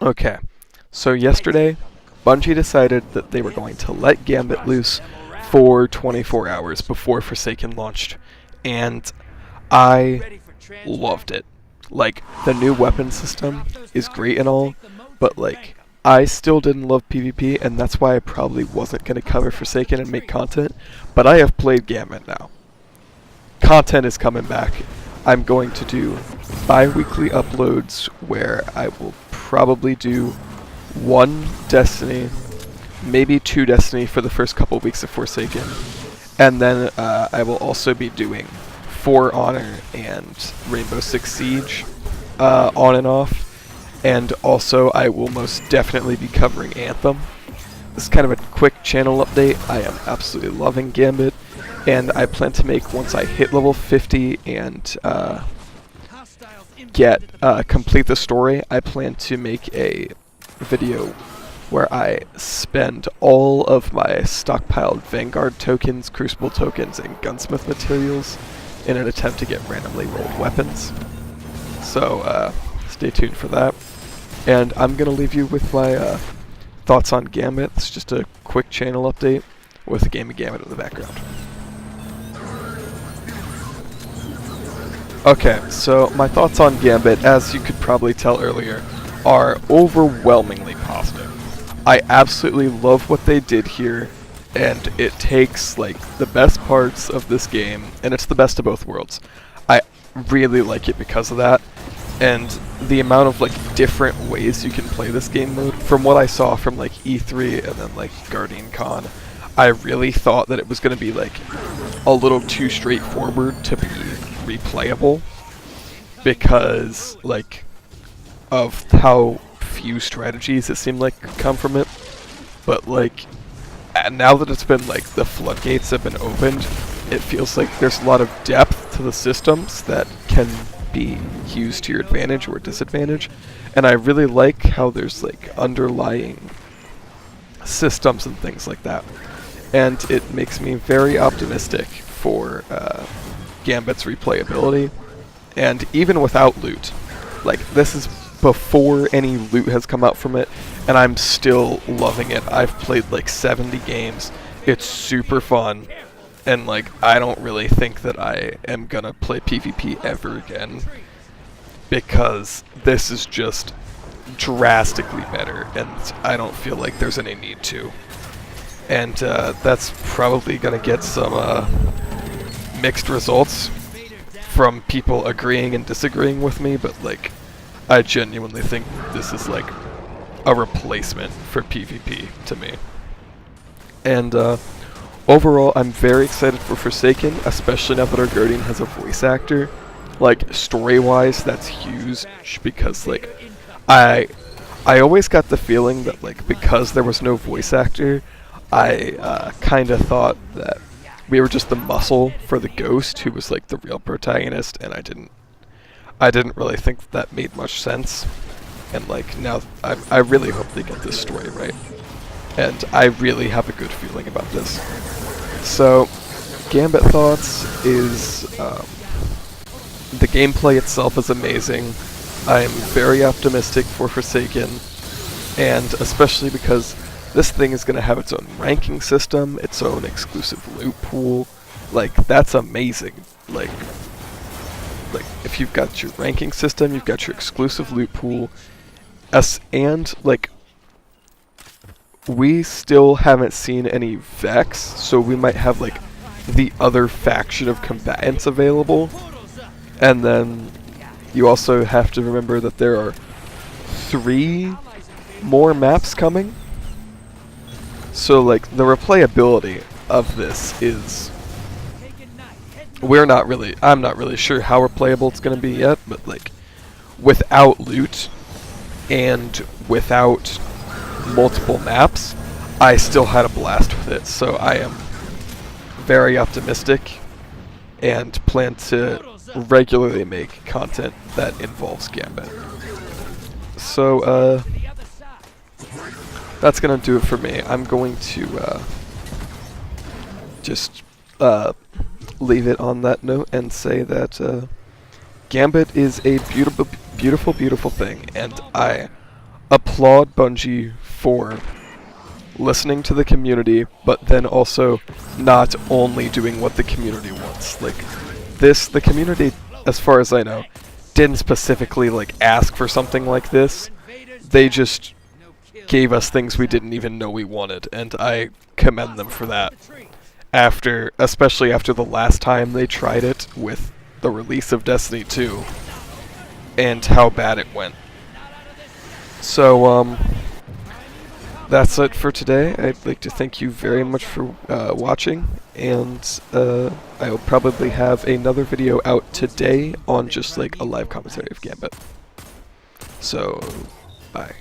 Okay, so yesterday, Bungie decided that they were going to let Gambit loose for 24 hours before Forsaken launched, and I loved it. Like, the new weapon system is great and all, but like, I still didn't love PvP, and that's why I probably wasn't going to cover Forsaken and make content, but I have played Gambit now. Content is coming back. I'm going to do bi-weekly uploads where I will probably do one Destiny, maybe two Destiny for the first couple weeks of Forsaken, and then I will also be doing For Honor and Rainbow Six Siege on and off, and also I will most definitely be covering Anthem. This is kind of a quick channel update. I am absolutely loving Gambit, and I plan to make, once I hit level 50 and complete the story, I plan to make a video where I spend all of my stockpiled Vanguard tokens, Crucible tokens, and Gunsmith materials in an attempt to get randomly rolled weapons. So stay tuned for that. And I'm going to leave you with my thoughts on Gambit. It's just a quick channel update with a game of Gambit in the background. Okay, so my thoughts on Gambit, as you could probably tell earlier, are overwhelmingly positive. I absolutely love what they did here, and it takes like the best parts of this game, and it's the best of both worlds. I really like it because of that, and the amount of like different ways you can play this game mode. From what I saw from like E3 and then like Guardian Con, I really thought that it was going to be like a little too straightforward to be replayable because like of how few strategies it seemed like could come from it. But like now that it's been like the floodgates have been opened, it feels like there's a lot of depth to the systems that can be used to your advantage or disadvantage, and I really like how there's like underlying systems and things like that, and it makes me very optimistic for Gambit's replayability. And even without loot, like this is before any loot has come out from it, and I'm still loving it. I've played like 70 games. It's super fun, and like I don't really think that I am gonna play PvP ever again because this is just drastically better, and I don't feel like there's any need to. And that's probably gonna get some mixed results from people agreeing and disagreeing with me, but like I genuinely think this is like a replacement for PvP to me. And overall, I'm very excited for Forsaken, especially now that our Guardian has a voice actor. Like story-wise, that's huge because like I always got the feeling that like because there was no voice actor, I kind of thought that we were just the muscle for the ghost who was like the real protagonist, and I didn't really think that made much sense. And like now I really hope they get this story right, and I really have a good feeling about this. So Gambit thoughts is the gameplay itself is amazing. I'm very optimistic for Forsaken, and especially because this thing is going to have its own ranking system, its own exclusive loot pool. Like, that's amazing. Like if you've got your ranking system, you've got your exclusive loot pool, and like we still haven't seen any Vex, so we might have like the other faction of combatants available. And then you also have to remember that there are 3 more maps coming. So like the replayability of this is I'm not really sure how replayable it's going to be yet, but like without loot and without multiple maps, I still had a blast with it. So I am very optimistic and plan to regularly make content that involves Gambit. So that's gonna do it for me. I'm going to just leave it on that note and say that Gambit is a beautiful, beautiful, beautiful thing, and I applaud Bungie for listening to the community, but then also not only doing what the community wants. Like, the community, as far as I know, didn't specifically, like, ask for something like this. They just gave us things we didn't even know we wanted, and I commend them for that. Especially after the last time they tried it with the release of Destiny 2, and how bad it went. So, that's it for today. I'd like to thank you very much for watching, and I will probably have another video out today on just like a live commentary of Gambit. So, bye.